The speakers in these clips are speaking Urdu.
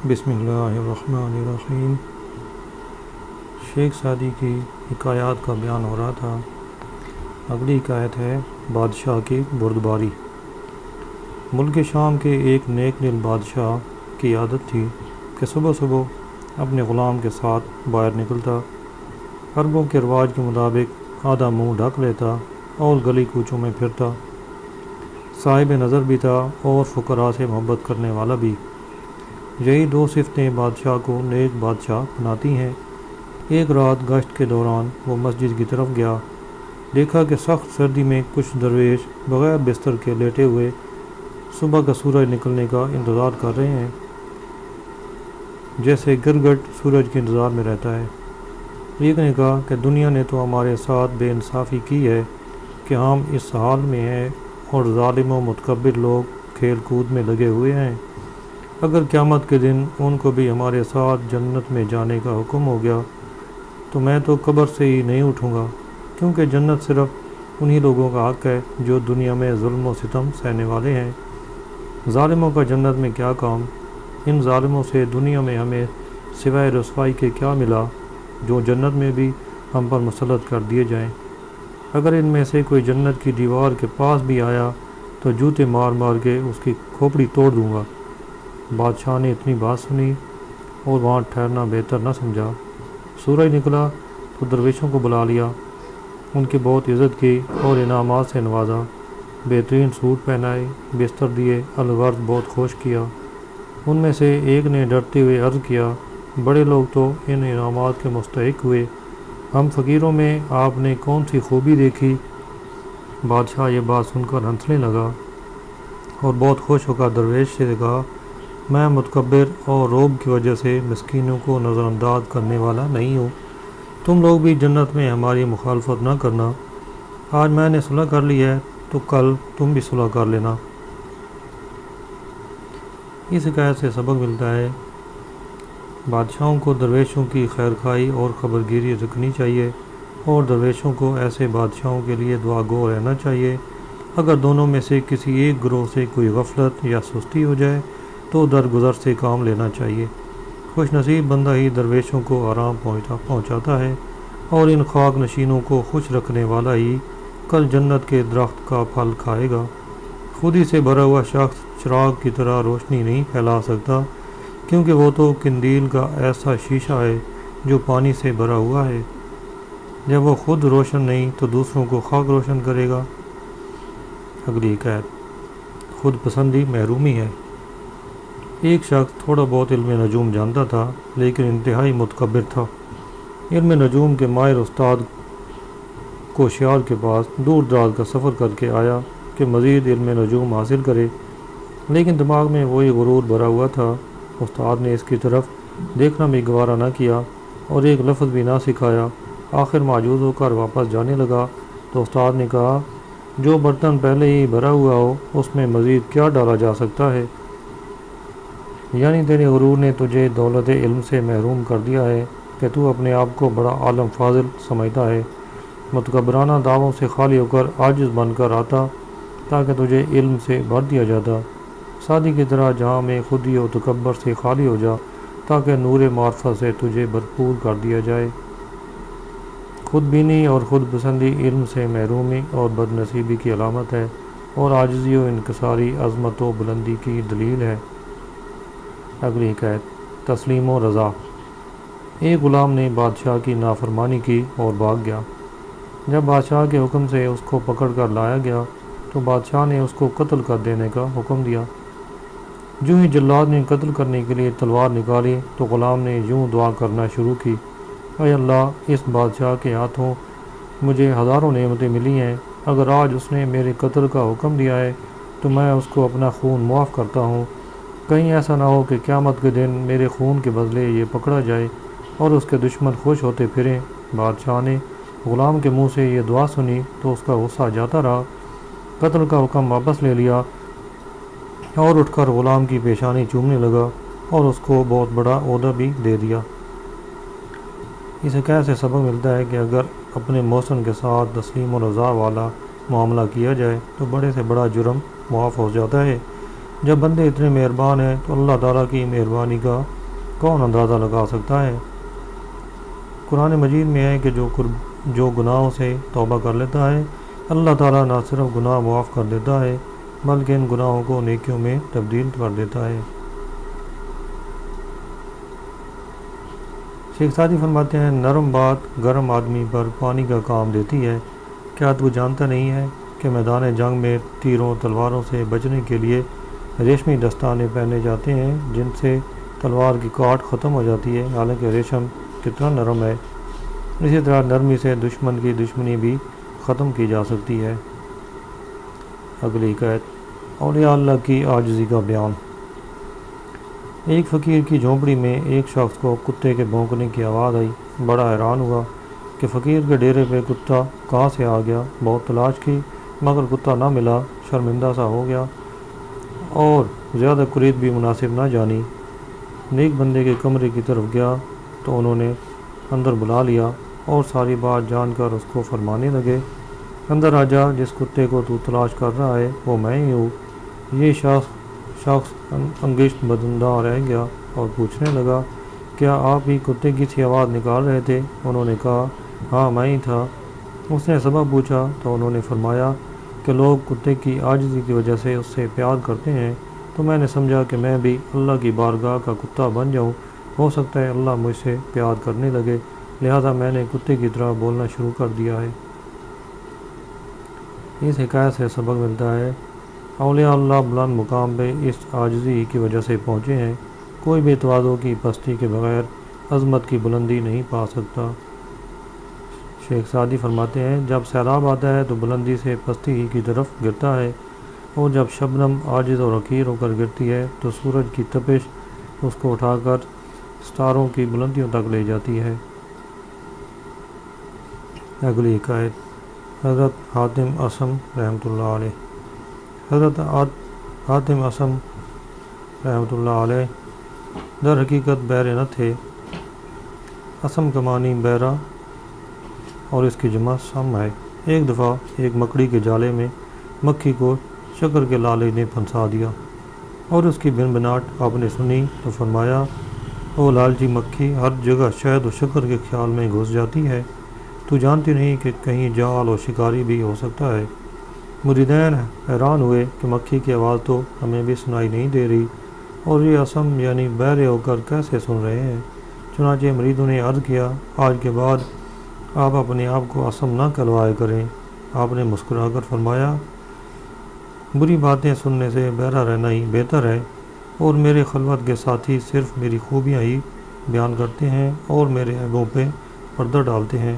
بسم اللہ الرحمن الرحیم۔ شیخ سعدی کی حکایات کا بیان ہو رہا تھا۔ اگلی حکایت ہے بادشاہ کی بردباری۔ ملک شام کے ایک نیک دل بادشاہ کی عادت تھی کہ صبح صبح اپنے غلام کے ساتھ باہر نکلتا، عربوں کے رواج کے مطابق آدھا منہ ڈھک لیتا اور گلی کوچوں میں پھرتا۔ صاحب نظر بھی تھا اور فقراء سے محبت کرنے والا بھی۔ یہی دو صفتیں بادشاہ کو نیک بادشاہ بناتی ہیں۔ ایک رات گشت کے دوران وہ مسجد کی طرف گیا، دیکھا کہ سخت سردی میں کچھ درویش بغیر بستر کے لیٹے ہوئے صبح کا سورج نکلنے کا انتظار کر رہے ہیں، جیسے گرگٹ سورج کے انتظار میں رہتا ہے۔ ایک نے کہا کہ دنیا نے تو ہمارے ساتھ بے انصافی کی ہے کہ ہم اس حال میں ہیں اور ظالم و متکبر لوگ کھیل کود میں لگے ہوئے ہیں۔ اگر قیامت کے دن ان کو بھی ہمارے ساتھ جنت میں جانے کا حکم ہو گیا تو میں تو قبر سے ہی نہیں اٹھوں گا، کیونکہ جنت صرف انہی لوگوں کا حق ہے جو دنیا میں ظلم و ستم سہنے والے ہیں۔ ظالموں کا جنت میں کیا کام؟ ان ظالموں سے دنیا میں ہمیں سوائے رسوائی کے کیا ملا جو جنت میں بھی ہم پر مسلط کر دیے جائیں۔ اگر ان میں سے کوئی جنت کی دیوار کے پاس بھی آیا تو جوتے مار مار کے اس کی کھوپڑی توڑ دوں گا۔ بادشاہ نے اتنی بات سنی اور وہاں ٹھہرنا بہتر نہ سمجھا۔ سورج نکلا تو درویشوں کو بلا لیا، ان کی بہت عزت کی اور انعامات سے نوازا، بہترین سوٹ پہنائے، بستر دیے، الغرض بہت خوش کیا۔ ان میں سے ایک نے ڈرتے ہوئے عرض کیا، بڑے لوگ تو ان انعامات کے مستحق ہوئے، ہم فقیروں میں آپ نے کون سی خوبی دیکھی؟ بادشاہ یہ بات سن کر ہنسنے لگا اور بہت خوش ہو کر درویش سے کہا، میں متکبر اور روب کی وجہ سے مسکینوں کو نظر انداز کرنے والا نہیں ہوں۔ تم لوگ بھی جنت میں ہماری مخالفت نہ کرنا۔ آج میں نے صلح کر لی ہے تو کل تم بھی صلح کر لینا۔ اس حکایت سے سبق ملتا ہے بادشاہوں کو درویشوں کی خیرخواہی اور خبرگیری رکھنی چاہیے اور درویشوں کو ایسے بادشاہوں کے لیے دعا گو رہنا چاہیے۔ اگر دونوں میں سے کسی ایک گروہ سے کوئی غفلت یا سستی ہو جائے تو درگزر سے کام لینا چاہیے۔ خوش نصیب بندہ ہی درویشوں کو آرام پہنچاتا ہے اور ان خاک نشینوں کو خوش رکھنے والا ہی کل جنت کے درخت کا پھل کھائے گا۔ خود ہی سے بھرا ہوا شخص چراغ کی طرح روشنی نہیں پھیلا سکتا، کیونکہ وہ تو قندیل کا ایسا شیشہ ہے جو پانی سے بھرا ہوا ہے۔ جب وہ خود روشن نہیں تو دوسروں کو خاک روشن کرے گا۔ اگلی حکایت خود پسندی محرومی ہے۔ ایک شخص تھوڑا بہت علم نجوم جانتا تھا لیکن انتہائی متکبر تھا۔ علم نجوم کے ماہر استاد کوشیار کے پاس دور دراز کا سفر کر کے آیا کہ مزید علم نجوم حاصل کرے، لیکن دماغ میں وہی غرور بھرا ہوا تھا۔ استاد نے اس کی طرف دیکھنا بھی گوارا نہ کیا اور ایک لفظ بھی نہ سکھایا۔ آخر ماجوز ہو کر واپس جانے لگا تو استاد نے کہا، جو برتن پہلے ہی بھرا ہوا ہو اس میں مزید کیا ڈالا جا سکتا ہے؟ یعنی تیرے غرور نے تجھے دولت علم سے محروم کر دیا ہے کہ تو اپنے آپ کو بڑا عالم فاضل سمجھتا ہے۔ متکبرانہ دعووں سے خالی ہو کر عاجز بن کر آتا تاکہ تجھے علم سے بھر دیا جاتا۔ سادی کی طرح جہاں میں خودی و تکبر سے خالی ہو جا تاکہ نور معرفت سے تجھے بھرپور کر دیا جائے۔ خود بینی اور خود پسندی علم سے محرومی اور بد نصیبی کی علامت ہے اور عاجزی و انکساری عظمت و بلندی کی دلیل ہے۔ اگلی حکایت تسلیم و رضا۔ ایک غلام نے بادشاہ کی نافرمانی کی اور بھاگ گیا۔ جب بادشاہ کے حکم سے اس کو پکڑ کر لایا گیا تو بادشاہ نے اس کو قتل کر دینے کا حکم دیا۔ جو ہی جلاد نے قتل کرنے کے لیے تلوار نکالی تو غلام نے یوں دعا کرنا شروع کی، اے اللہ، اس بادشاہ کے ہاتھوں مجھے ہزاروں نعمتیں ملی ہیں، اگر آج اس نے میرے قتل کا حکم دیا ہے تو میں اس کو اپنا خون معاف کرتا ہوں۔ کہیں ایسا نہ ہو کہ قیامت کے دن میرے خون کے بدلے یہ پکڑا جائے اور اس کے دشمن خوش ہوتے پھریں۔ بادشاہ نے غلام کے منہ سے یہ دعا سنی تو اس کا غصہ جاتا رہا، قتل کا حکم واپس لے لیا اور اٹھ کر غلام کی پیشانی چومنے لگا اور اس کو بہت بڑا عہدہ بھی دے دیا۔ اس حکایت سے سبق ملتا ہے کہ اگر اپنے محسن کے ساتھ تسلیم و رضا والا معاملہ کیا جائے تو بڑے سے بڑا جرم معاف ہو جاتا ہے۔ جب بندے اتنے مہربان ہیں تو اللہ تعالیٰ کی مہربانی کا کون اندازہ لگا سکتا ہے؟ قرآن مجید میں ہے کہ جو گناہوں سے توبہ کر لیتا ہے اللہ تعالیٰ نہ صرف گناہ معاف کر دیتا ہے بلکہ ان گناہوں کو نیکیوں میں تبدیل کر دیتا ہے۔ شیخ سعدی فرماتے ہیں نرم بات گرم آدمی پر پانی کا کام دیتی ہے۔ کیا تو جانتا نہیں ہے کہ میدان جنگ میں تیروں تلواروں سے بچنے کے لیے ریشمی دستانے پہنے جاتے ہیں جن سے تلوار کی کاٹ ختم ہو جاتی ہے، حالانکہ ریشم کتنا نرم ہے۔ اسی طرح نرمی سے دشمن کی دشمنی بھی ختم کی جا سکتی ہے۔ اگلی حکایت اولیاء اللہ کی عاجزی کا بیان۔ ایک فقیر کی جھونپڑی میں ایک شخص کو کتے کے بھونکنے کی آواز آئی۔ بڑا حیران ہوا کہ فقیر کے ڈیرے پہ کتا کہاں سے آ گیا۔ بہت تلاش کی مگر کتا نہ ملا، شرمندہ سا ہو گیا اور زیادہ قریب بھی مناسب نہ جانی۔ نیک بندے کے کمرے کی طرف گیا تو انہوں نے اندر بلا لیا اور ساری بات جان کر اس کو فرمانے لگے، اندر آ جا، جس کتے کو تو تلاش کر رہا ہے وہ میں ہی ہوں۔ یہ شخص انگشت بدندہ رہ گیا اور پوچھنے لگا، کیا آپ ہی کتے کی سی آواز نکال رہے تھے؟ انہوں نے کہا، ہاں میں ہی تھا۔ اس نے سبب پوچھا تو انہوں نے فرمایا کہ لوگ کتے کی عاجزی کی وجہ سے اس سے پیار کرتے ہیں، تو میں نے سمجھا کہ میں بھی اللہ کی بارگاہ کا کتا بن جاؤں، ہو سکتا ہے اللہ مجھ سے پیار کرنے لگے، لہذا میں نے کتے کی طرح بولنا شروع کر دیا ہے۔ اس حکایت سے سبق ملتا ہے اولیاء اللہ بلند مقام پہ اس عاجزی کی وجہ سے پہنچے ہیں۔ کوئی بھی تواضع کی پستی کے بغیر عظمت کی بلندی نہیں پا سکتا۔ شیخ سعدی فرماتے ہیں جب سیلاب آتا ہے تو بلندی سے پستی ہی کی طرف گرتا ہے، اور جب شبنم عاجز اور حقیر ہو کر گرتی ہے تو سورج کی تپش اس کو اٹھا کر ستاروں کی بلندیوں تک لے جاتی ہے۔ اگلی حکایت حضرت حاتم اصم رحمۃ اللہ علیہ۔ حضرت حاتم اصم رحمۃ اللہ علیہ در حقیقت بہرے نہ تھے۔ اصم کا معنی بہرا اور اس کی جمع سم ہے۔ ایک دفعہ ایک مکڑی کے جالے میں مکھی کو شکر کے لالچ نے پھنسا دیا اور اس کی بنبناہٹ آپ نے سنی تو فرمایا، او لالچی مکھی، ہر جگہ شہد و شکر کے خیال میں گھس جاتی ہے، تو جانتی نہیں کہ کہیں جال اور شکاری بھی ہو سکتا ہے۔ مریدین حیران ہوئے کہ مکھی کی آواز تو ہمیں بھی سنائی نہیں دے رہی اور یہ اصم یعنی بہرے ہو کر کیسے سن رہے ہیں۔ چنانچہ مریدوں نے عرض کیا، آج کے بعد آپ اپنے آپ کو اصم نہ کہلوایا کریں۔ آپ نے مسکرا کر فرمایا، بری باتیں سننے سے بہرا رہنا ہی بہتر ہے، اور میرے خلوت کے ساتھی صرف میری خوبیاں ہی بیان کرتے ہیں اور میرے عیبوں پہ پردہ ڈالتے ہیں،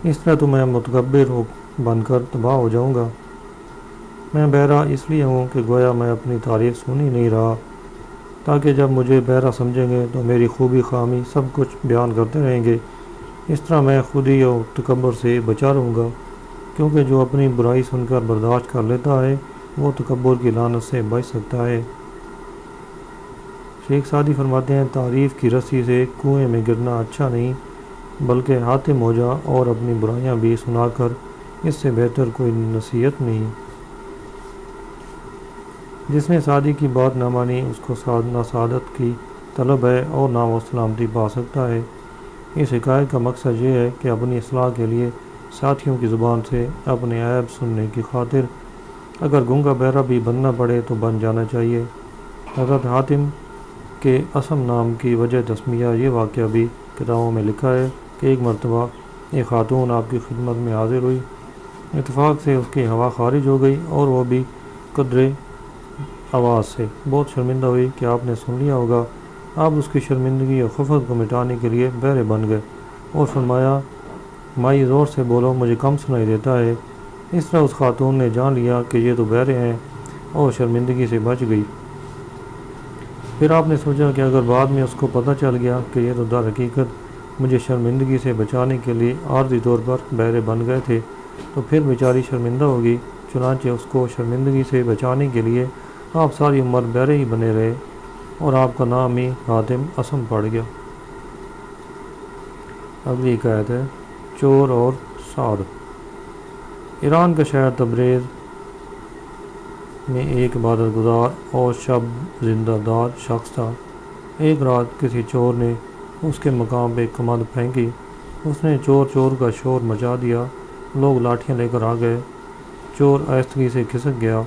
اس طرح تو میں متکبر بن کر تباہ ہو جاؤں گا۔ میں بہرا اس لیے ہوں کہ گویا میں اپنی تعریف سن ہی نہیں رہا، تاکہ جب مجھے بہرا سمجھیں گے تو میری خوبی خامی سب کچھ بیان کرتے رہیں گے، اس طرح میں خود ہی اور تکبر سے بچا رہوں گا، کیونکہ جو اپنی برائی سن کر برداشت کر لیتا ہے وہ تکبر کی لعنت سے بچ سکتا ہے۔ شیخ سعدی فرماتے ہیں تعریف کی رسی سے کنویں میں گرنا اچھا نہیں، بلکہ حاتم ہو جا اور اپنی برائیاں بھی سنا کر، اس سے بہتر کوئی نصیحت نہیں۔ جس نے سعدی کی بات نہ مانی اس کو نہ سعادت کی طلب ہے اور نہ وہ سلامتی پا سکتا ہے۔ اس حکایت کا مقصد یہ ہے کہ اپنی اصلاح کے لیے ساتھیوں کی زبان سے اپنے عیب سننے کی خاطر اگر گنگا بہرا بھی بننا پڑے تو بن جانا چاہیے۔ حضرت حاتم کے اصم نام کی وجہ تسمیہ یہ واقعہ بھی کتابوں میں لکھا ہے کہ ایک مرتبہ ایک خاتون آپ کی خدمت میں حاضر ہوئی، اتفاق سے اس کی ہوا خارج ہو گئی اور وہ بھی قدرے آواز سے بہت شرمندہ ہوئی کہ آپ نے سن لیا ہوگا۔ آپ اس کی شرمندگی اور خفت کو مٹانے کے لیے بہرے بن گئے اور فرمایا، مائی زور سے بولو، مجھے کم سنائی دیتا ہے۔ اس طرح اس خاتون نے جان لیا کہ یہ تو بہرے ہیں اور شرمندگی سے بچ گئی۔ پھر آپ نے سوچا کہ اگر بعد میں اس کو پتہ چل گیا کہ یہ تو در حقیقت مجھے شرمندگی سے بچانے کے لیے عارضی طور پر بہرے بن گئے تھے تو پھر بیچاری شرمندہ ہوگی۔ چنانچہ اس کو شرمندگی سے بچانے کے لیے آپ ساری عمر بہرے ہی بنے رہے اور آپ کا نام ہی حاتم اصم پڑ گیا۔ اگلی حکایت ہے چور اور سعد۔ ایران کا شہر تبریز میں ایک عبادت گزار اور شب زندہ دار شخص تھا۔ ایک رات کسی چور نے اس کے مقام پہ کمند پھینکی۔ اس نے چور چور کا شور مچا دیا۔ لوگ لاٹھیاں لے کر آ گئے۔ چور آہستگی سے کھسک گیا۔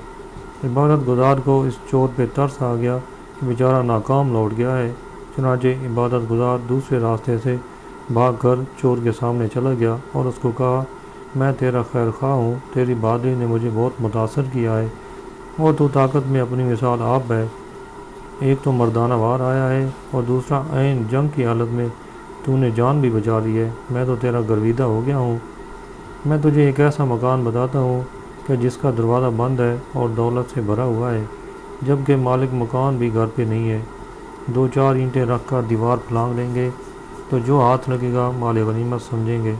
عبادت گزار کو اس چور پہ ترس آ گیا کہ بیچارہ ناکام لوٹ گیا ہے۔ چنانچہ عبادت گزار دوسرے راستے سے بھاگ کر چور کے سامنے چلا گیا اور اس کو کہا، میں تیرا خیر خواہ ہوں، تیری بہادری نے مجھے بہت متاثر کیا ہے اور تو طاقت میں اپنی مثال آپ ہے۔ ایک تو مردانہ وار آیا ہے اور دوسرا عین جنگ کی حالت میں تو نے جان بھی بچا لی ہے۔ میں تو تیرا گرویدہ ہو گیا ہوں۔ میں تجھے ایک ایسا مکان بتاتا ہوں کہ جس کا دروازہ بند ہے اور دولت سے بھرا ہوا ہے، جبکہ مالک مکان بھی گھر پہ نہیں ہے۔ 2-4 اینٹیں رکھ کر دیوار پھلانگ لیں گے تو جو ہاتھ لگے گا مال غنیمت سمجھیں گے۔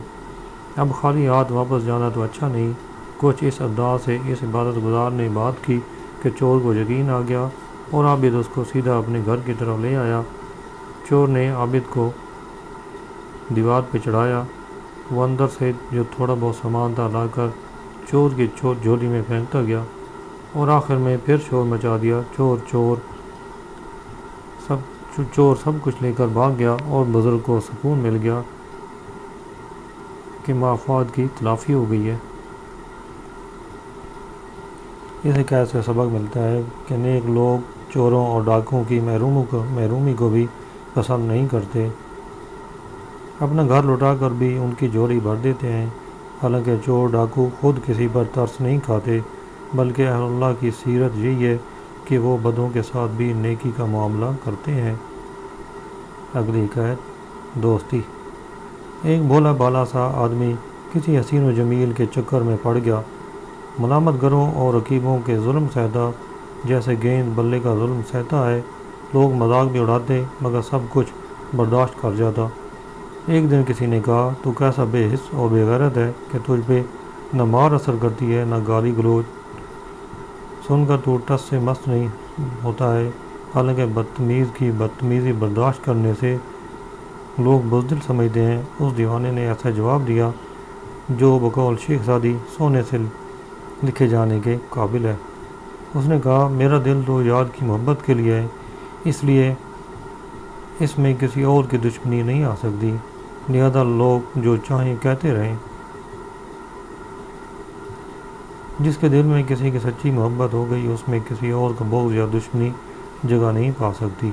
اب خالی ہاتھ واپس جانا تو اچھا نہیں۔ کچھ اس انداز سے اس عبادت گزار نے بات کی کہ چور کو یقین آ گیا اور عابد اس کو سیدھا اپنے گھر کی طرف لے آیا۔ چور نے عابد کو دیوار پہ چڑھایا۔ وہ اندر سے جو تھوڑا بہت سامان تھا لا کر چور کی جھولی میں پھینکتا گیا اور آخر میں پھر شور مچا دیا، چور سب کچھ لے کر بھاگ گیا اور بزرگ کو سکون مل گیا کہ مفاد کی تلافی ہو گئی ہے۔ اسے کیسے سبق ملتا ہے کہ نیک لوگ چوروں اور ڈاکوؤں کی محرومی کو بھی پسند نہیں کرتے، اپنا گھر لٹا کر بھی ان کی جھولی بھر دیتے ہیں۔ حالانکہ چور ڈاکو خود کسی پر ترس نہیں کھاتے، بلکہ اہل اللہ کی سیرت یہی ہے کہ وہ بدوں کے ساتھ بھی نیکی کا معاملہ کرتے ہیں۔ اگلی حکایت، دوستی۔ ایک بھولا بالا سا آدمی کسی حسین و جمیل کے چکر میں پڑ گیا۔ ملامت گروں اور رقیبوں کے ظلم سہتا جیسے گیند بلے کا ظلم سہتا ہے۔ لوگ مذاق بھی اڑاتے مگر سب کچھ برداشت کر جاتا۔ ایک دن کسی نے کہا، تو کیسا بے حس اور بے غیرت ہے کہ تجھ پہ نہ مار اثر کرتی ہے نہ گالی گلوچ سن کر تو ٹس سے مست نہیں ہوتا ہے۔ حالانکہ بدتمیز کی بدتمیزی برداشت کرنے سے لوگ بزدل سمجھتے ہیں۔ اس دیوانے نے ایسا جواب دیا جو بقول شیخ زادی سونے سے لکھے جانے کے قابل ہے۔ اس نے کہا، میرا دل تو یار کی محبت کے لیے ہے، اس لیے اس میں کسی اور کی دشمنی نہیں آ سکتی، لہذا لوگ جو چاہیں کہتے رہیں۔ جس کے دل میں کسی کی سچی محبت ہو گئی اس میں کسی اور کا بغض یا دشمنی جگہ نہیں پا سکتی۔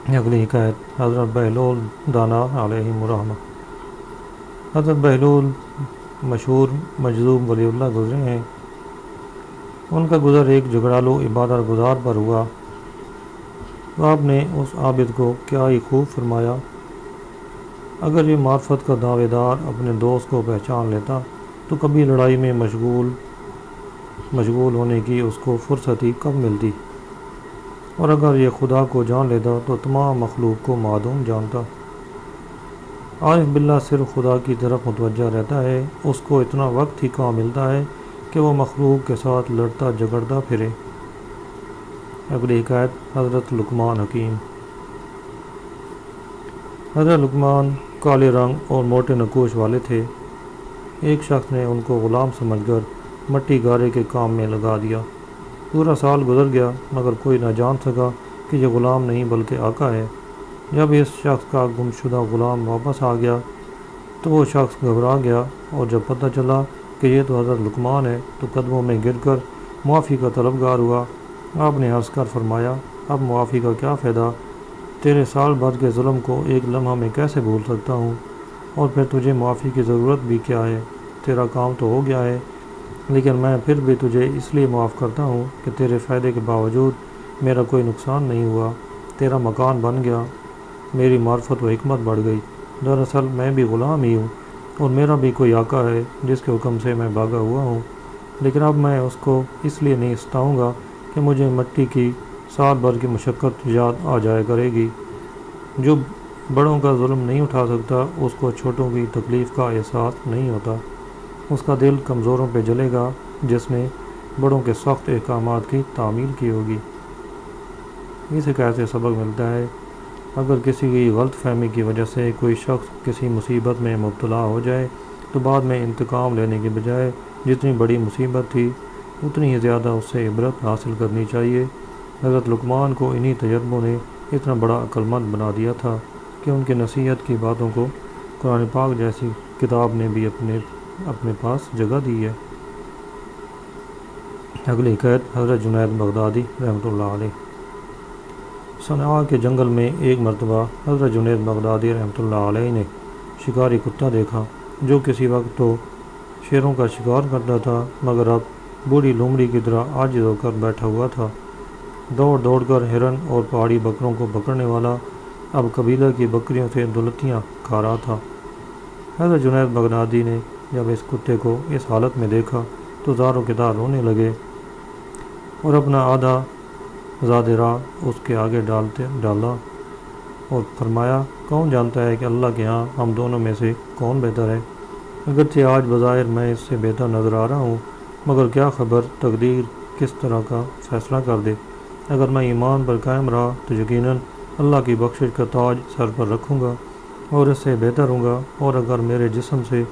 اگلی حکایت، حضرت بہلول دانا علیہ الرحمہ۔ حضرت بہلول مشہور مجذوب ولی اللہ گزرے ہیں۔ ان کا گزر ایک جھگڑالو عبادت گزار پر ہوا تو آپ نے اس عابد کو کیا ہی خوب فرمایا، اگر یہ معرفت کا دعوے دار اپنے دوست کو پہچان لیتا تو کبھی لڑائی میں مشغول ہونے کی اس کو فرصت ہی کب ملتی، اور اگر یہ خدا کو جان لیتا تو تمام مخلوق کو معدوم جانتا۔ عارف باللہ صرف خدا کی طرف متوجہ رہتا ہے، اس کو اتنا وقت ہی کہاں ملتا ہے کہ وہ مخلوق کے ساتھ لڑتا جھگڑتا پھرے۔ اگلی حکایت، حضرت لقمان حکیم۔ حضرت لقمان کالے رنگ اور موٹے نکوش والے تھے۔ ایک شخص نے ان کو غلام سمجھ کر مٹی گارے کے کام میں لگا دیا۔ پورا سال گزر گیا مگر کوئی نہ جان سکا کہ یہ غلام نہیں بلکہ آقا ہے۔ جب اس شخص کا گمشدہ غلام واپس آ گیا تو وہ شخص گھبرا گیا، اور جب پتہ چلا کہ یہ تو حضرت لقمان ہے تو قدموں میں گر کر معافی کا طلبگار ہوا۔ آپ نے ہنس کر فرمایا، اب معافی کا کیا فائدہ، تیرے سال بھر کے ظلم کو ایک لمحہ میں کیسے بھول سکتا ہوں، اور پھر تجھے معافی کی ضرورت بھی کیا ہے، تیرا کام تو ہو گیا ہے، لیکن میں پھر بھی تجھے اس لیے معاف کرتا ہوں کہ تیرے فائدے کے باوجود میرا کوئی نقصان نہیں ہوا، تیرا مکان بن گیا، میری معرفت و حکمت بڑھ گئی۔ دراصل میں بھی غلام ہی ہوں اور میرا بھی کوئی آقا ہے جس کے حکم سے میں بھاگا ہوا ہوں، لیکن اب میں اس کو اس لیے نہیں ستاؤں گا کہ مجھے مٹی کی سال بھر کی مشقت یاد آ جایا کرے گی۔ جو بڑوں کا ظلم نہیں اٹھا سکتا اس کو چھوٹوں کی تکلیف کا احساس نہیں ہوتا، اس کا دل کمزوروں پہ جلے گا جس نے بڑوں کے سخت احکامات کی تعمیل کی ہوگی۔ اسے کیسے سبق ملتا ہے، اگر کسی کی غلط فہمی کی وجہ سے کوئی شخص کسی مصیبت میں مبتلا ہو جائے تو بعد میں انتقام لینے کے بجائے جتنی بڑی مصیبت تھی اتنی ہی زیادہ اس سے عبرت حاصل کرنی چاہیے۔ حضرت لقمان کو انہی تجربوں نے اتنا بڑا عقلمند بنا دیا تھا کہ ان کی نصیحت کی باتوں کو قرآن پاک جیسی کتاب نے بھی اپنے پاس جگہ دی ہے۔ اگلی قید حضرت جنید بغدادی رحمۃ اللہ علیہ۔ صنعاء کے جنگل میں ایک مرتبہ حضرت جنید بغدادی رحمۃ اللہ علیہ نے شکاری کتا دیکھا جو کسی وقت تو شیروں کا شکار کرتا تھا مگر اب بوڑھی لومڑی کی طرح عاجز ہو کر بیٹھا ہوا تھا۔ دوڑ دوڑ کر ہرن اور پہاڑی بکروں کو پکڑنے والا اب قبیلہ کی بکریوں سے دولتیاں کھا رہا تھا۔ حضرت جنید بغدادی نے جب اس کتے کو اس حالت میں دیکھا تو زاروں کے دار رونے لگے اور اپنا آدھا زاد راہ اس کے آگے ڈالا اور فرمایا، کون جانتا ہے کہ اللہ کے ہاں ہم دونوں میں سے کون بہتر ہے؟ اگرچہ آج بظاہر میں اس سے بہتر نظر آ رہا ہوں مگر کیا خبر تقدیر کس طرح کا فیصلہ کر دے۔ اگر میں ایمان پر قائم رہا تو یقیناً اللہ کی بخشش کا تاج سر پر رکھوں گا اور اس سے بہتر ہوں گا، اور اگر میرے جسم سے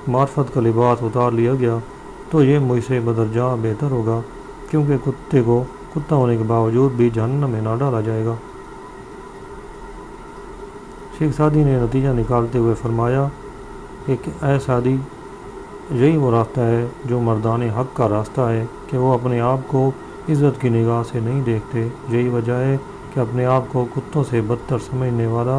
معرفت کا لباس اتار لیا گیا تو یہ مجھ سے بدرجہ بہتر ہوگا، کیونکہ کتے کو کتا ہونے کے باوجود بھی جہنم میں نہ ڈالا جائے گا۔ شیخ سعدی نے نتیجہ نکالتے ہوئے فرمایا کہ اے سعدی، یہی وہ راستہ ہے جو مردان حق کا راستہ ہے کہ وہ اپنے آپ کو عزت کی نگاہ سے نہیں دیکھتے۔ یہی وجہ ہے کہ اپنے آپ کو کتوں سے بدتر سمجھنے والا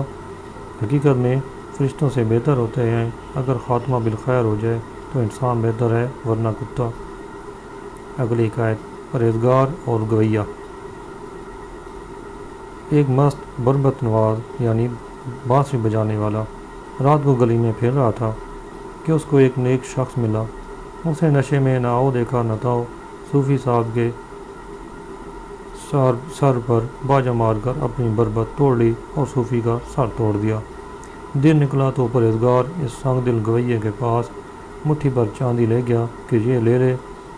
حقیقت میں فرشتوں سے بہتر ہوتے ہیں۔ اگر خاتمہ بالخیر ہو جائے تو انسان بہتر ہے ورنہ کتا۔ اگلی قید پرہیزگار اور گویہ۔ ایک مست بربت نواز یعنی بانسری بجانے والا رات کو گلی میں پھر رہا تھا کہ اس کو ایک نیک شخص ملا۔ اسے نشے میں نہ آؤ دیکھا نہ تاؤ صوفی صاحب کے سر پر باجا مار کر اپنی بربت توڑ لی اور صوفی کا سر توڑ دیا۔ دن نکلا تو پرہیزگار اس سنگ دل گویے کے پاس مٹھی پر چاندی لے گیا کہ یہ لے لے،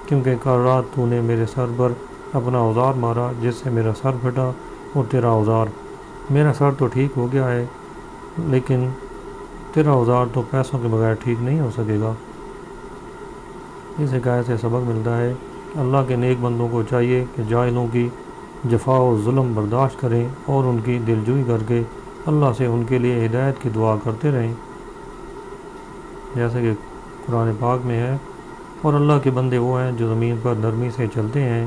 کیونکہ کل رات تو نے میرے سر پر اپنا اوزار مارا جس سے میرا سر پھٹا، اور تیرا اوزار میرا سر تو ٹھیک ہو گیا ہے لیکن تیرا اوزار تو پیسوں کے بغیر ٹھیک نہیں ہو سکے گا۔ اس حکایت سے سبق ملتا ہے کہ اللہ کے نیک بندوں کو چاہیے کہ جاہلوں کی جفا و ظلم برداشت کریں اور ان کی دلجوئی کر کے اللہ سے ان کے لیے ہدایت کی دعا کرتے رہیں، جیسے کہ قرآن پاک میں ہے، اور اللہ کے بندے وہ ہیں جو زمین پر نرمی سے چلتے ہیں،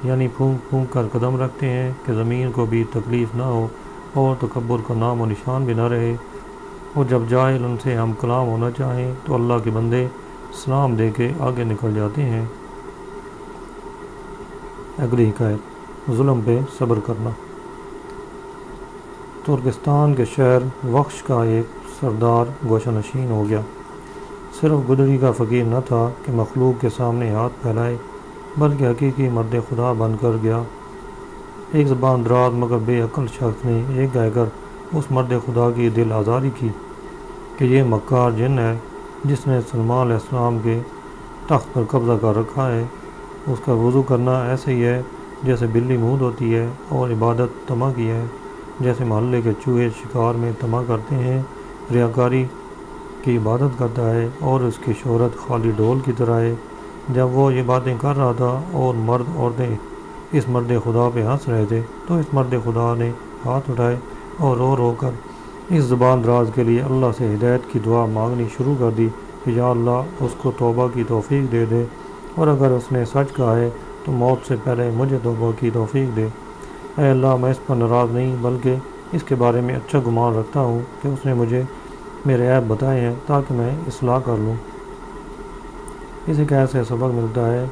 یعنی پھونک پھونک کر قدم رکھتے ہیں کہ زمین کو بھی تکلیف نہ ہو اور تکبر کا نام و نشان بھی نہ رہے، اور جب جاہل ان سے ہم کلام ہونا چاہیں تو اللہ کے بندے سلام دے کے آگے نکل جاتے ہیں۔ اگلی حکایت ظلم پہ صبر کرنا۔ ترکستان کے شہر وخش کا ایک سردار گوشہ نشین ہو گیا۔ صرف گدڑی کا فقیر نہ تھا کہ مخلوق کے سامنے ہاتھ پھیلائے، بلکہ حقیقی مرد خدا بن کر گیا۔ ایک زبان دراز مگر بے عقل شخص نے ایک کہہ کر اس مرد خدا کی دل آزاری کی کہ یہ مکار جن ہے جس نے سلمان علیہ السلام کے تخت پر قبضہ کر رکھا ہے۔ اس کا وضو کرنا ایسے ہی ہے جیسے بلی مود ہوتی ہے، اور عبادت طمع کی ہے جیسے محلے کے چوہے شکار میں طمع کرتے ہیں۔ ریاکاری کی عبادت کرتا ہے اور اس کی شہرت خالی ڈول کی طرح ہے۔ جب وہ یہ باتیں کر رہا تھا اور مرد عورتیں اس مرد خدا پہ ہنس رہے تھے تو اس مرد خدا نے ہاتھ اٹھائے اور رو رو کر اس زبان دراز کے لیے اللہ سے ہدایت کی دعا مانگنی شروع کر دی کہ یا اللہ اس کو توبہ کی توفیق دے دے، اور اگر اس نے سچ کہا ہے تو موت سے پہلے مجھے توبہ کی توفیق دے۔ اے اللہ، میں اس پر ناراض نہیں بلکہ اس کے بارے میں اچھا گمان رکھتا ہوں کہ اس نے مجھے میرے عیب بتائے ہیں تاکہ میں اصلاح کر لوں۔ اس حکایت سے سبق ملتا ہے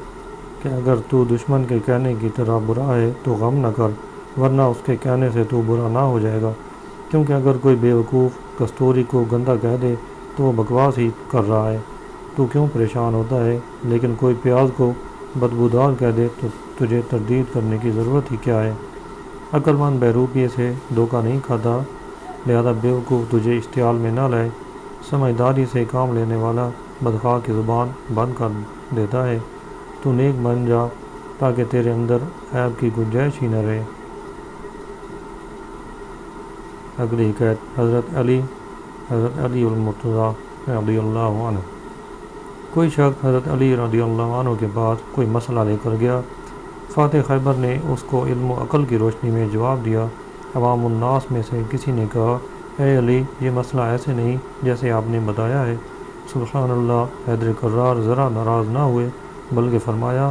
کہ اگر تو دشمن کے کہنے کی طرح برا ہے تو غم نہ کر، ورنہ اس کے کہنے سے تو برا نہ ہو جائے گا، کیونکہ اگر کوئی بیوقوف کستوری کو گندا کہہ دے تو وہ بکواس ہی کر رہا ہے، تو کیوں پریشان ہوتا ہے؟ لیکن کوئی پیاز کو بدبودار کہہ دے تو تجھے تردید کرنے کی ضرورت ہی کیا ہے؟ عقل مند بہروپیے سے دھوکہ نہیں کھاتا، لہذا بیوقوف تجھے اشتعال میں نہ لائے۔ سمجھداری سے کام لینے والا بدخواہ کی زبان بند کر دیتا ہے۔ تو نیک بن جا تاکہ تیرے اندر عیب کی گنجائش ہی نہ رہے۔ اگلی حکایت حضرت علی المرتضی رضی اللہ عنہ۔ کوئی شخص حضرت علی رضی اللہ عنہ کے پاس کوئی مسئلہ لے کر گیا۔ فاتح خیبر نے اس کو علم و عقل کی روشنی میں جواب دیا عوام الناس میں سے کسی نے کہا، اے علی، یہ مسئلہ ایسے نہیں جیسے آپ نے بتایا ہے۔ سبحان اللہ، حیدر کرار ذرا ناراض نہ ہوئے بلکہ فرمایا،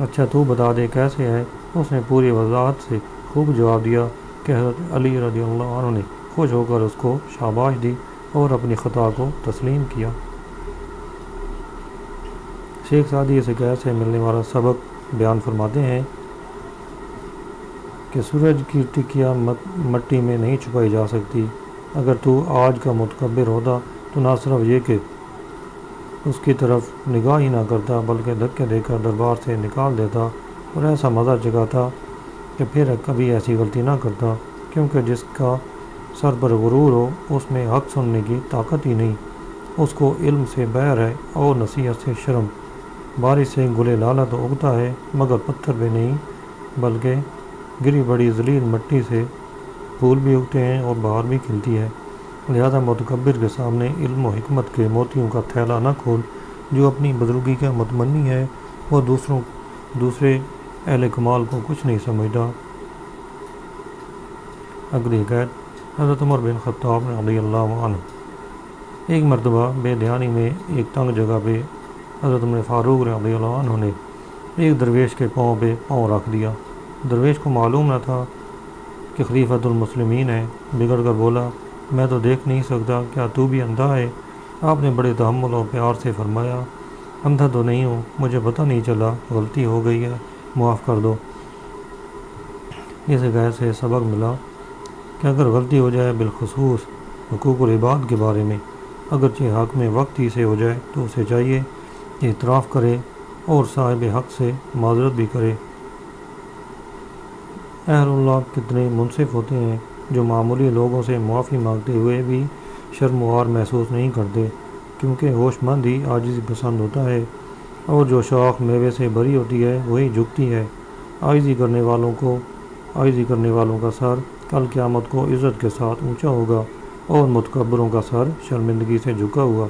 اچھا تو بتا دے کیسے ہے۔ اس نے پوری وضاحت سے خوب جواب دیا کہ حضرت علی رضی اللہ عنہ نے خوش ہو کر اس کو شاباش دی اور اپنی خطا کو تسلیم کیا۔ شیخ سعدی اس حکایت سے ملنے والا سبق بیان فرماتے ہیں کہ سورج کی ٹکیا مٹی میں نہیں چھپائی جا سکتی۔ اگر تو آج کا متکبر ہوتا تو نہ صرف یہ کہ اس کی طرف نگاہ ہی نہ کرتا بلکہ دھکے دے کر دربار سے نکال دیتا اور ایسا مزہ چکھاتا کہ پھر کبھی ایسی غلطی نہ کرتا، کیونکہ جس کا سر پر غرور ہو اس میں حق سننے کی طاقت ہی نہیں، اس کو علم سے بیر ہے اور نصیحت سے شرم۔ بارش سے گلے لالہ تو اگتا ہے مگر پتھر پہ نہیں، بلکہ گری بڑی ذلیل مٹی سے پھول بھی اگتے ہیں اور بہار بھی کھلتی ہے۔ لہذا متکبر کے سامنے علم و حکمت کے موتیوں کا تھیلا نہ کھول۔ جو اپنی بزرگی کا متمنی ہے وہ دوسرے اہل کمال کو کچھ نہیں سمجھتا۔ اگلی حکایت حضرت عمر بن خطاب رضی اللہ عنہ۔ ایک مرتبہ بے دھیانی میں ایک تنگ جگہ پہ حضرت عمر فاروق رضی اللہ عنہ نے ایک درویش کے پاؤں پہ پاؤں رکھ دیا۔ درویش کو معلوم نہ تھا کہ خلیفۃ المسلمین ہے، بگڑ کر بولا، میں تو دیکھ نہیں سکتا، کیا تو بھی اندھا ہے؟ آپ نے بڑے تحمل اور پیار سے فرمایا، اندھا تو نہیں ہوں، مجھے پتہ نہیں چلا، غلطی ہو گئی ہے، معاف کر دو۔ اس حکایت سے سبق ملا کہ اگر غلطی ہو جائے، بالخصوص حقوق العباد کے بارے میں، اگرچہ حق میں وقت ہی سے ہو جائے تو اسے چاہیے کہ اعتراف کرے اور صاحب حق سے معذرت بھی کرے۔ اہل اللہ کتنے منصف ہوتے ہیں جو معمولی لوگوں سے معافی مانگتے ہوئے بھی شرم و عار محسوس نہیں کرتے، کیونکہ ہوش مند ہی عاجزی پسند ہوتا ہے، اور جو شاخ میوے سے بری ہوتی ہے وہی جھکتی ہے۔ عاجزی کرنے والوں کا سر کل قیامت کو عزت کے ساتھ اونچا ہوگا اور متکبروں کا سر شرمندگی سے جھکا ہوا۔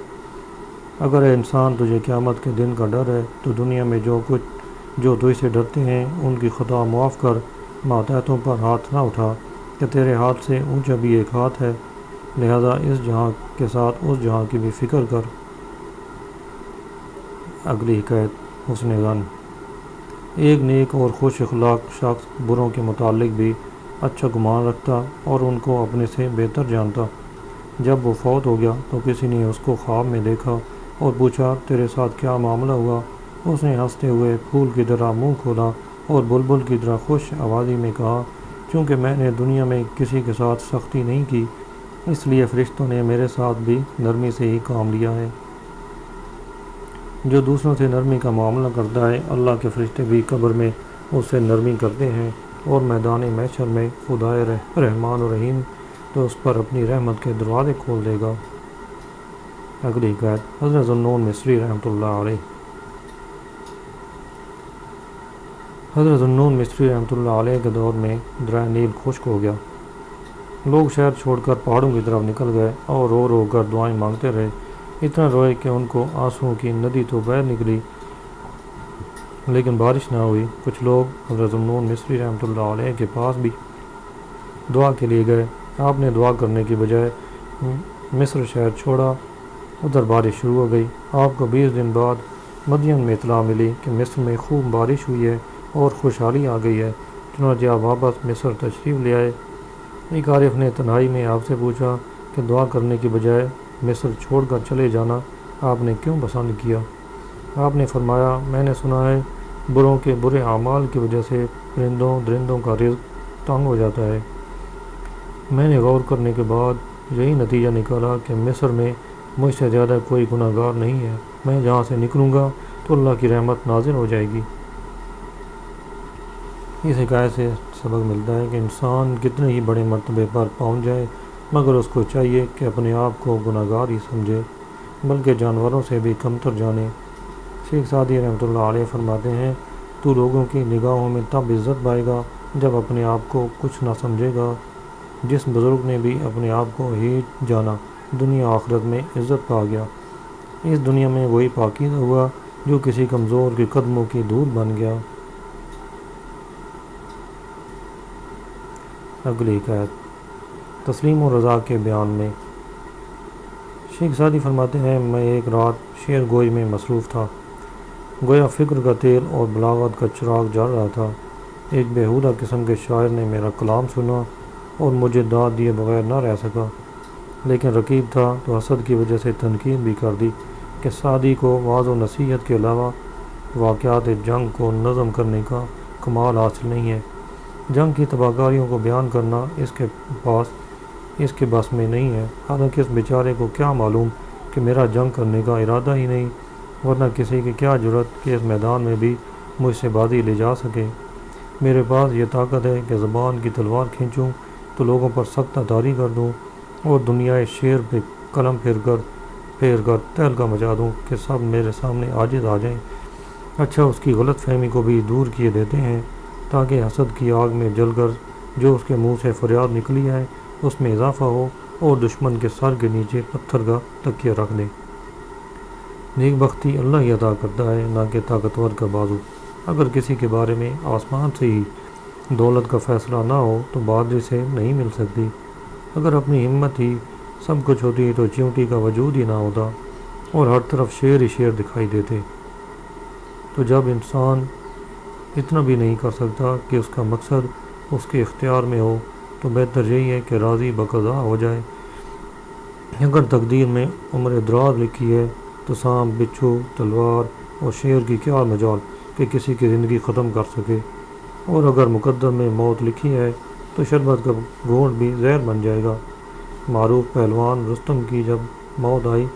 اگر اے انسان تجھے قیامت کے دن کا ڈر ہے تو دنیا میں جو تجھ سے ڈرتے ہیں ان کی خطا معاف کر، ماتحتوں پر ہاتھ نہ اٹھا کہ تیرے ہاتھ سے اونچا بھی ایک ہاتھ ہے، لہذا اس جہاں کے ساتھ اس جہاں کی بھی فکر کر۔ اگلی حکایت حسن ظن۔ ایک نیک اور خوش اخلاق شخص بروں کے متعلق بھی اچھا گمان رکھتا اور ان کو اپنے سے بہتر جانتا۔ جب وہ فوت ہو گیا تو کسی نے اس کو خواب میں دیکھا اور پوچھا، تیرے ساتھ کیا معاملہ ہوا؟ اس نے ہنستے ہوئے پھول کی طرح منہ کھولا اور بلبل کی طرح خوش آوازی میں کہا، چونکہ میں نے دنیا میں کسی کے ساتھ سختی نہیں کی، اس لیے فرشتوں نے میرے ساتھ بھی نرمی سے ہی کام لیا ہے۔ جو دوسروں سے نرمی کا معاملہ کرتا ہے، اللہ کے فرشتے بھی قبر میں اس سے نرمی کرتے ہیں، اور میدان محشر میں خدائے رحمان و رحیم تو اس پر اپنی رحمت کے دروازے کھول دے گا۔ اگلی حکایت حضرت ذوالنون مصری رحمۃ اللہ علیہ۔ حضرت ذوالنون مصری رحمۃ اللہ علیہ کے دور میں دریائے نیل خشک ہو گیا۔ لوگ شہر چھوڑ کر پہاڑوں کی طرف نکل گئے اور رو رو کر دعائیں مانگتے رہے، اتنا روئے کہ ان کو آنسوؤں کی ندی تو بہہ نکلی لیکن بارش نہ ہوئی۔ کچھ لوگ حضرت ذوالنون مصری رحمۃ اللہ علیہ کے پاس بھی دعا کے لیے گئے۔ آپ نے دعا کرنے کی بجائے مصر شہر چھوڑا، ادھر بارش شروع ہو گئی۔ آپ کو 20 دن بعد مدین میں اطلاع ملی کہ مصر میں خوب بارش ہوئی ہے اور خوشحالی آ گئی ہے، چنانچہ آپ واپس مصر تشریف لے آئے۔ ایک عارف نے تنہائی میں آپ سے پوچھا کہ دعا کرنے کی بجائے مصر چھوڑ کر چلے جانا آپ نے کیوں پسند کیا؟ آپ نے فرمایا، میں نے سنا ہے بروں کے برے اعمال کی وجہ سے پرندوں درندوں کا رزق تنگ ہو جاتا ہے۔ میں نے غور کرنے کے بعد یہی نتیجہ نکالا کہ مصر میں مجھ سے زیادہ کوئی گناہ گار نہیں ہے، میں جہاں سے نکلوں گا تو اللہ کی رحمت نازل ہو جائے گی۔ اس حکایت سے سبق ملتا ہے کہ انسان کتنے ہی بڑے مرتبے پر پہنچ جائے مگر اس کو چاہیے کہ اپنے آپ کو گناہ گار ہی سمجھے، بلکہ جانوروں سے بھی کمتر جانے۔ شیخ سعدی رحمۃ اللہ علیہ فرماتے ہیں، تو لوگوں کی نگاہوں میں تب عزت پائے گا جب اپنے آپ کو کچھ نہ سمجھے گا۔ جس بزرگ نے بھی اپنے آپ کو ہی جانا، دنیا آخرت میں عزت پا گیا۔ اس دنیا میں وہی پاکیزہ ہوا جو کسی کمزور کے قدموں کی دھول بن گیا۔ اگلی حکایت تسلیم و رضا کے بیان میں۔ شیخ سعدی فرماتے ہیں میں ایک رات شعر گوئی میں مصروف تھا، گویا فکر کا تیل اور بلاغت کا چراغ جل رہا تھا۔ ایک بیہودہ قسم کے شاعر نے میرا کلام سنا اور مجھے داد دیے بغیر نہ رہ سکا، لیکن رقیب تھا تو حسد کی وجہ سے تنقید بھی کر دی کہ سعدی کو وعظ و نصیحت کے علاوہ واقعات جنگ کو نظم کرنے کا کمال حاصل نہیں ہے، جنگ کی تباہکاریوں کو بیان کرنا اس کے بس میں نہیں ہے۔ حالانکہ اس بیچارے کو کیا معلوم کہ میرا جنگ کرنے کا ارادہ ہی نہیں، ورنہ کسی کی کیا جرت کہ اس میدان میں بھی مجھ سے بازی لے جا سکے۔ میرے پاس یہ طاقت ہے کہ زبان کی تلوار کھینچوں تو لوگوں پر سخت داری کر دوں اور دنیا شعر پہ قلم پھیر کر تہلکہ مچا دوں کہ سب میرے سامنے عاجز آ جائیں۔ اچھا اس کی غلط فہمی کو بھی دور کیے دیتے ہیں تاکہ حسد کی آگ میں جل کر جو اس کے منہ سے فریاد نکلی ہے اس میں اضافہ ہو اور دشمن کے سر کے نیچے پتھر کا تکیہ رکھ دے۔ نیک بختی اللہ ہی عطا کرتا ہے، نہ کہ طاقتور کا بازو۔ اگر کسی کے بارے میں آسمان سے ہی دولت کا فیصلہ نہ ہو تو بادری سے نہیں مل سکتی۔ اگر اپنی ہمت ہی سب کچھ ہوتی تو چیونٹی کا وجود ہی نہ ہوتا اور ہر طرف شعر ہی شعر دکھائی دیتے۔ تو جب انسان اتنا بھی نہیں کر سکتا کہ اس کا مقصد اس کے اختیار میں ہو تو بہتر یہی ہے کہ راضی بقضاء ہو جائے۔ اگر تقدیر میں عمر دراز لکھی ہے تو سانپ، بچھو، تلوار اور شعر کی کیا مجال کہ کسی کی زندگی ختم کر سکے، اور اگر مقدر میں موت لکھی ہے تو شربت کا گھونٹ بھی زہر بن جائے گا۔ معروف پہلوان رستم کی جب موت آئی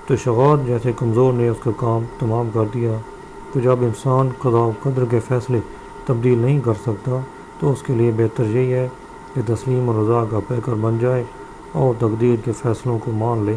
تو شغاد جیسے کمزور نے اس کا کام تمام کر دیا۔ تو جب انسان قضاء و قدر کے فیصلے تبدیل نہیں کر سکتا تو اس کے لیے بہتر یہی ہے کہ تسلیم و رضا کا پیکر بن جائے اور تقدیر کے فیصلوں کو مان لے۔